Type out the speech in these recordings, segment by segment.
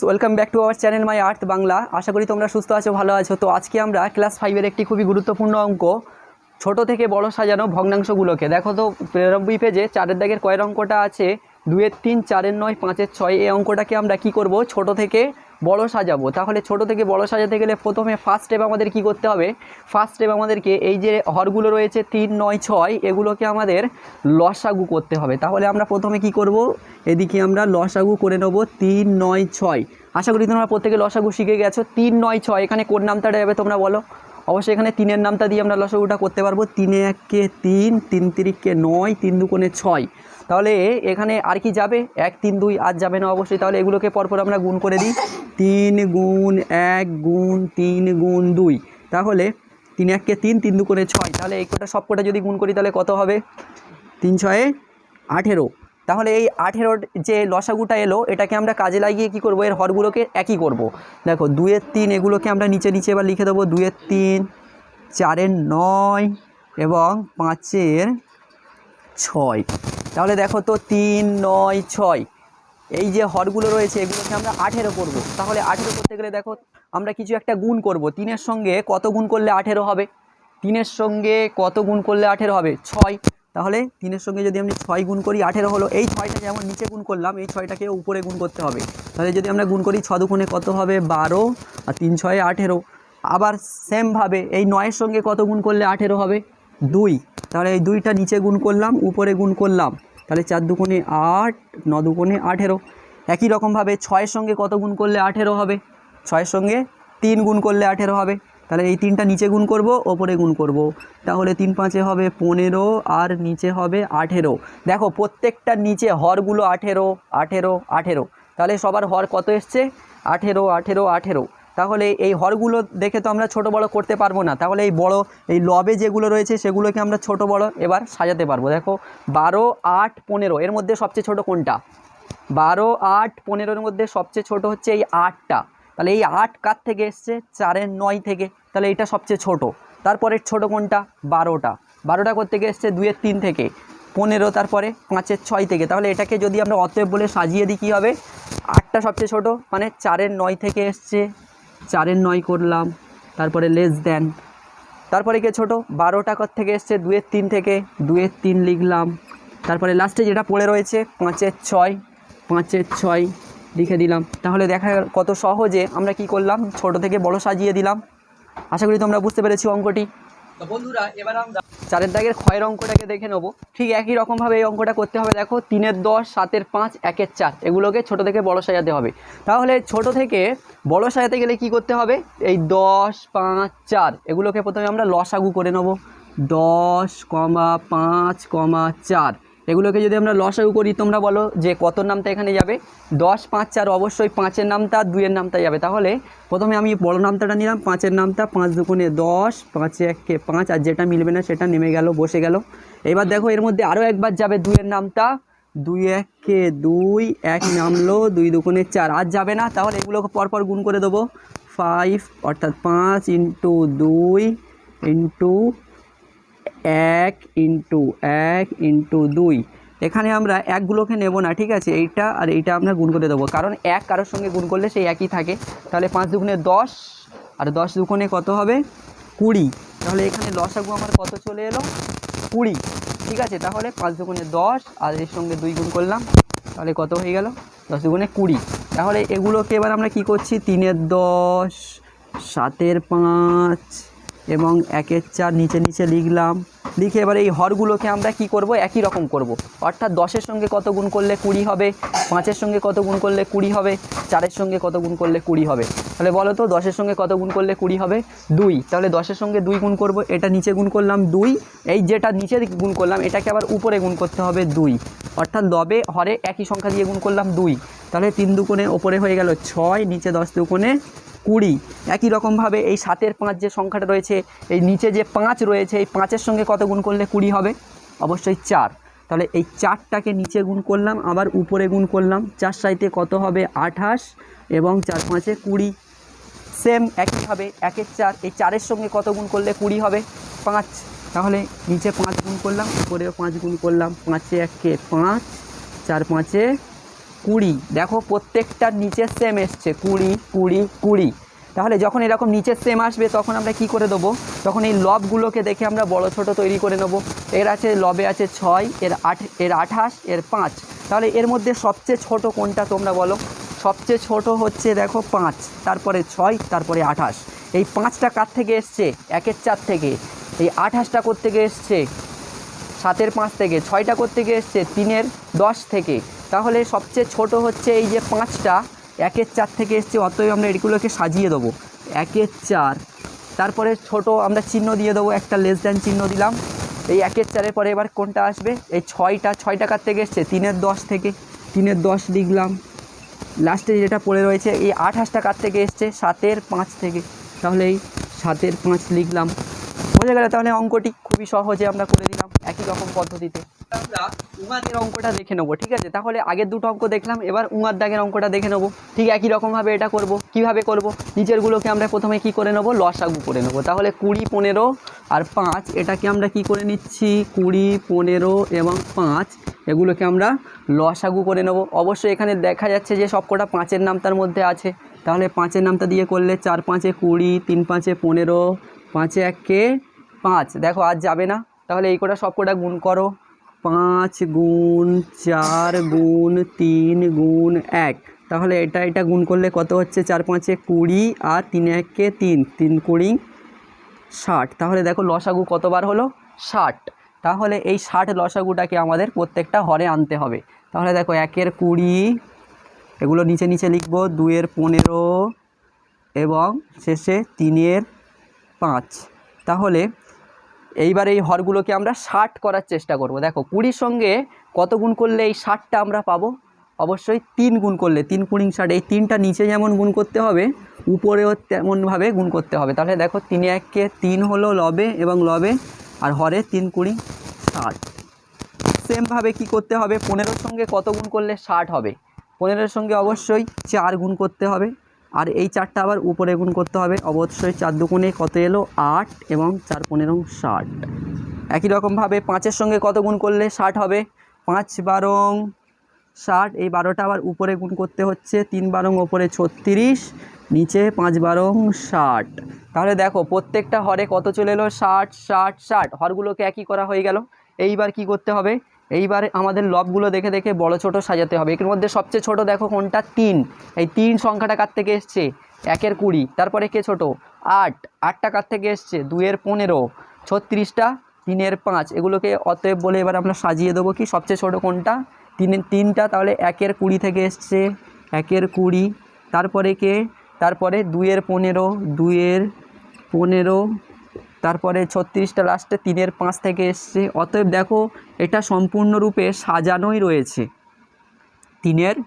Welcome back to our channel my earth Bangla. আশা করি তোমরা সুস্থ আছো, ভালো আছো। তো আজকে আমরা ক্লাস 5-এর একটি খুবই গুরুত্বপূর্ণ অঙ্ক, ছোট থেকে বড় সাজানো ভগ্নাংশগুলোকে। দেখো তো 93 পেজে 4-এর দাগের কয়ের অঙ্কটা আছে 2-এর 3, 4-এর 9, 5-এর 6। এই অঙ্কটাকে আমরা কি করব, ছোট থেকে বড় সাজাবো। তাহলে ছোট থেকে বড় সাজাতে গেলে প্রথমে ফার্স্ট স্টেপ আমাদের কি করতে হবে, ফার্স্ট স্টেপ আমাদেরকে এই যে হরগুলো রয়েছে 3, 9, 6 এগুলোকে আমাদের লসাগু করতে হবে। তাহলে আমরা প্রথমে কি করব, এদিকে আমরা লসাগু করে নেব 3, 9, 6। আশা করি তোমরা প্রত্যেকে লসাগু শিখে গেছো। 3, 9, 6 এখানে কোন নামটা যাবে তোমরা বলো। অবশ্যই এখানে 3-এর নামটা দিয়ে আমরা লসাগুটা করতে পারবো। 3 × 1 = 3, 3 × 3 = 9, 3 × 2 = 6। তাহলে এখানে আর কি যাবে, 1, 3, 2 আর যাবে না অবশ্যই। তাহলে এগুলোকে পরপর আমরা গুণ করে দিই। 3 × 1 × 3 × 2। তাহলে 3 × 1 = 3, 3 × 2 = 6। তাহলে এই কটা সব কটা যদি গুণ করি তাহলে কত হবে, 3, 6 = 18। তাহলে এই 18-র যে লসাগুটা এলো এটাকে আমরা কাজে লাগিয়ে কি করব, এর হরগুলোকে একই করব। দেখো 2-এর 3 এগুলোকে আমরা নিচে নিচে এবার লিখে দেবো। 2-এর 3, 4-এর 9 এবং 5-এর 6। তাহলে দেখো তো 3, 9, 6 এই যে হরগুলো রয়েছে এগুলোকে আমরা 18 করব। তাহলে 18 করতে গেলে দেখো আমরা কিছু একটা গুণ করব। 3-এর সঙ্গে কত গুণ করলে 18 হবে, 3-এর সঙ্গে কত গুণ করলে 18 হবে, 6। তাহলে 3-এর সঙ্গে যদি আমি 6 গুণ করি 18 হলো। এই 6টা যেমন নিচে গুণ করলাম এই 6টাকে উপরে গুণ করতে হবে। তাহলে যদি আমরা গুণ করি 6 দুগুণে কত হবে, 12, আর 3, 6 = 18। আবার সেমভাবে এই 9-এর সঙ্গে কত গুণ করলে 18 হবে, 2। তাহলে এই 2টা নিচে গুণ করলাম, উপরে গুণ করলাম। তাহলে 4 দুগুণে 8, 9 দুগুণে 18। একই রকমভাবে 6-এর সঙ্গে কত গুণ করলে 18 হবে, 6-এর সঙ্গে 3 গুণ করলে 18 হবে। তাহলে এই 3টা নিচে গুণ করব, ওপরে গুণ করব। তাহলে 3 × 5 = 15 আর নিচে হবে 18। দেখো প্রত্যেকটার নিচে হরগুলো 18, 18, 18। তাহলে সবার হর কত এসছে, 18, 18, 18। তাহলে এই হরগুলো দেখে তো আমরা ছোট বড় করতে পারবো না। তাহলে এই বড় এই লবে যেগুলো রয়েছে সেগুলোকে আমরা ছোট বড় এবার সাজাতে পারবো। দেখো 12, 8, 15 এর মধ্যে সবচেয়ে ছোট কোনটা, 12, 8, 15-এর মধ্যে সবচেয়ে ছোট হচ্ছে এই 8টা। তাহলে এই 8 কার থেকে এসছে, 4-এর 9 থেকে। তাহলে এটা সবচেয়ে ছোট। তারপরে ছোট কোনটা, 12টা। 12টা করতে গিয়ে এসছে 2-এর 3 থেকে, 15, তারপরে 5-এর 6 থেকে। তাহলে এটাকে যদি আমরা অতএব বলে সাজিয়ে দিই কী হবে, 8টা সবচেয়ে ছোট, মানে 4-এর 9 থেকে এসছে, 4-এর 9 করলাম, তারপরে লেস দেন। তারপরে কে ছোট, 12টা কর থেকে এসছে, 2-এর 3 থেকে, 2-এর 3 লিখলাম। তারপরে লাস্টে যেটা পড়ে রয়েছে 5-এর 6, 5-এর 6 লিখে দিলাম। তাহলে দেখা কত সহজে আমরা কি করলাম, ছোট থেকে বড় সাজিয়ে দিলাম। আশা করি তোমরা বুঝতে পেরেছি অঙ্কটি। তো বন্ধুরা এবার আমরা 4-এর দাগের ক্ষয়ের অঙ্কটাকে দেখে নেব। ঠিক একই রকমভাবে এই অঙ্কটা করতে হবে। দেখো 3-এর 10, 7-এর 5, 1-এর 4 এগুলোকে ছোট থেকে বড় সাজাতে হবে। তাহলে ছোট থেকে বড় সাজাতে গেলে কি করতে হবে, এই 10, 5, 4 এগুলোকে প্রথমে আমরা লসাগু করে নেব। 10, 5, 4 এগুলোকে যদি আমরা লসাগু করি তোমরা বলো যে কত নামটা এখানে যাবে, 10, 5, 4 অবশ্যই 5-এর নামটা 2-এর নামটা যাবে। তাহলে প্রথমে আমি বড় নামটাটা নিলাম, 5-এর নামটা, 5 দুগুণে 10, 5 × 1 = 5, আর যেটা মিলবে না সেটা নেমে গেল, বসে গেল। এবার দেখো এর মধ্যে আরও একবার যাবে 2-এর নামটা, 2 × 1 = 2, 1 নামলো, 2 দুগুণে 4 আর যাবে না। তাহলে এগুলোকে পরপর গুণ করে দেবো। 5 অর্থাৎ 5 × 2 × 1 × 2। এখানে আমরা একগুলোকে নেব না, ঠিক আছে, এইটা আর এইটা আমরা গুণ করে দেবো, কারণ এক কারোর সঙ্গে গুণ করলে সেই একই থাকে। তাহলে 5 দুগুণে 10, আর 10 দুগুণে কত হবে, 20। তাহলে এখানে লসাগু আমার কত চলে এলো, 20। ঠিক আছে, তাহলে 5 দুগুণে 10 আর এর সঙ্গে 2 গুণ করলাম, তাহলে কত হয়ে গেল, 10 দুগুণে 20। তাহলে এগুলোকে এবার আমরা কি করছি, 3-এর 10, 7-এর 5 এবং 1-এর 4 নিচে নিচে লিখলাম। লিখে এবার এই হরগুলোকে আমরা কি করব, একই রকম করব। অর্থাৎ 10-এর সঙ্গে কত গুণ করলে 20 হবে, 5-এর সঙ্গে কত গুণ করলে 20 হবে, 4-এর সঙ্গে কত গুণ করলে 20 হবে। তাহলে বলো তো 10-এর সঙ্গে কত গুণ করলে 20 হবে, 2। তাহলে 10-এর সঙ্গে 2 গুণ করব, এটা নিচে গুণ করলাম 2, এই যেটা নিচে গুণ করলাম এটাকে আবার উপরে গুণ করতে হবে 2। অর্থাৎ লবে হরে একই সংখ্যা দিয়ে গুণ করলাম 2। তাহলে 3 দুগুণে ওপরে হয়ে গেল 6, নিচে 10 দুগুণে 20। একই রকমভাবে এই 7-এর 5 যে সংখ্যাটা রয়েছে, এই নিচে যে 5 রয়েছে এই 5-এর সঙ্গে কত গুণ করলে 20 হবে, অবশ্যই 4। তাহলে এই 4টাকে নিচে গুণ করলাম, আবার উপরে গুণ করলাম। 4 সাইতে কত হবে, 28 এবং 4 × 5 = 20। সেম একইভাবে 1-এর 4, এই 4-এর সঙ্গে কত গুণ করলে 20 হবে, 5। তাহলে নিচে 5 গুণ করলাম, উপরেও 5 গুণ করলাম। 5-এ 1 = 5, 4 × 5 = 20, দেখো প্রত্যেকটার নিচে সেম এসছে 20 20 20। তাহলে যখন এরকম নিচের সেম আসবে তখন আমরা কি করে দেবো, তখন এই লবগুলোকে দেখে আমরা বড় ছোট তৈরি করে নেব। এর আছে লবে আছে 6, এর 8, এর 28, এর 5। তাহলে এর মধ্যে সবচেয়ে ছোট কোনটা তোমরা বলো? সবচেয়ে ছোট হচ্ছে দেখো 5, তারপরে 6, তারপরে 28। এই 5টা কার থেকে এসছে? 1-এর 4 থেকে। এই 28টা কোত্থেকে এসছে? 7-এর 5 থেকে। 6টা কোত্থেকে এসছে? 3-এর 10 থেকে। তাহলে সবচেয়ে ছোট হচ্ছে এই যে 5টা 1-এর 4 থেকে এসছে, অতএব আমরা এগুলোকে সাজিয়ে দেবো 1-এর 4। তারপরে ছোট আমরা চিহ্ন দিয়ে দেবো, একটা লেস দ্যান চিহ্ন দিলাম। এই 1-এর 4-এর পরে এবার কোনটা আসবে? এই 6টা কার থেকে এসছে? 3-এর 10 থেকে। 3-এর 10 লিখলাম। লাস্টে যেটা পড়ে রয়েছে এই 28টা কার থেকে এসছে? 7-এর 5 থেকে। তাহলে এই 7-এর 5 লিখলাম। বোঝা গেল? তাহলে অঙ্কটি খুবই সহজে আমরা করে দিলাম একই রকম পদ্ধতিতে। আমরা উঙাদের অঙ্কটা দেখে নেবো, ঠিক আছে? তাহলে আগের দুটো অঙ্ক দেখলাম, এবার উঙার দাগের অঙ্কটা দেখে নেবো। ঠিক একই রকমভাবে এটা করব। কিভাবে করব? নিচেরগুলোকে আমরা প্রথমে কি করে নেবো? লসাগু করে নেবো। তাহলে 20 15 আর 5, এটাকে আমরা কি করে নিচ্ছি? 20 15 এবং 5 এগুলোকে আমরা লসাগু করে নেব। অবশ্যই এখানে দেখা যাচ্ছে যে সবকটা 5-এর নাম তার মধ্যে আছে। তাহলে 5-এর নামটা দিয়ে করলে 4 5 20, 3 5 15, 5 1 5। দেখো আজ যাবে না, তাহলে এই কটা সবকটা গুণ করো। 5 গুণ 4 গুণ 3 গুণ 1। তাহলে এটা গুণ করলে কত হচ্ছে? 4 5 20 আর 3 1 3, 3 20 60। তাহলে দেখো লসাগু কতবার হলো? 60। তাহলে এই 60 লসাগুটাকে আমাদের প্রত্যেকটা হরে আনতে হবে। তাহলে দেখো 1-এর 20, এগুলো নিচে নিচে লিখবো, 2-এর 15 এবং শেষে 3-এর 5। তাহলে এইবার এই হরগুলোকে আমরা 60 করার চেষ্টা করব। দেখো 20-র সঙ্গে কত গুণ করলে এই 60টা আমরা পাবো? অবশ্যই 3 গুণ করলে। 3 20 60। এই 3টা নিচে যেমন গুণ করতে হবে, উপরেও তেমনভাবে গুণ করতে হবে। তাহলে দেখো 3 1 3 হলো লবে এবং লবে, আর হরে 3 20 60। সেমভাবে কি করতে হবে? 15-র সঙ্গে কত গুণ করলে 60 হবে? 15-এর সঙ্গে অবশ্যই 4 গুণ করতে হবে, আর এই 4টা আবার উপরে গুণ করতে হবে। অবশ্যই 4 দুগুণে কত এলো? 8 এবং 4 15 60। একই রকমভাবে 5-এর সঙ্গে কত গুণ করলে 60 হবে? 5 12 60। এই 12টা আবার উপরে গুণ করতে হচ্ছে। 3 12 ওপরে 36, নিচে 5 12 60। তাহলে দেখো প্রত্যেকটা হরে কত চলে এলো? 60 60 60। হরগুলোকে একই করা হয়ে গেল। এইবার কি করতে হবে? এইবার আমাদের লবগুলো দেখে দেখে বড় ছোট সাজাতে হবে। এর মধ্যে সবচেয়ে ছোট দেখো কোনটা? 3। এই 3 সংখ্যাটা কার থেকে এসছে? 1-এর 20। তারপরে কে ছোট? 8। 8টা কার থেকে এসছে? 2-এর 15, 36টা, 3-এর 5। এগুলোকে অতএব বলে এবার আমরা সাজিয়ে দেবো কি সবচেয়ে ছোট কোনটা? 3টা। তাহলে 1-এর 20 থেকে এসছে 1-এর 20। তারপরে কে? তারপরে 2-এর 15, 2-এর 15, তারপরে 36টা লাস্টে 3-এর 5 থেকে এসছে। অতএব দেখো এটা সম্পূর্ণরূপে সাজানোই রয়েছে 3-এর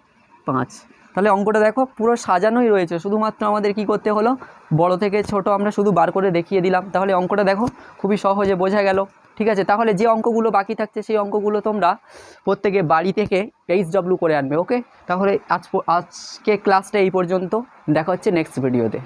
5। তাহলে অঙ্কটা দেখো পুরো সাজানোই রয়েছে, শুধুমাত্র আমাদের কি করতে হলো? বড় থেকে ছোট আমরা শুধু বার করে দেখিয়ে দিলাম। তাহলে অঙ্কটা দেখো খুবই সহজে বোঝা গেল, ঠিক আছে? তাহলে যে অঙ্কগুলো বাকি থাকছে সেই অঙ্কগুলো তোমরা প্রত্যেকে বাড়ি থেকে HW করে আনবে, ওকে? তাহলে আজকে ক্লাসটা এই পর্যন্ত, দেখা হচ্ছে নেক্সট ভিডিওতে।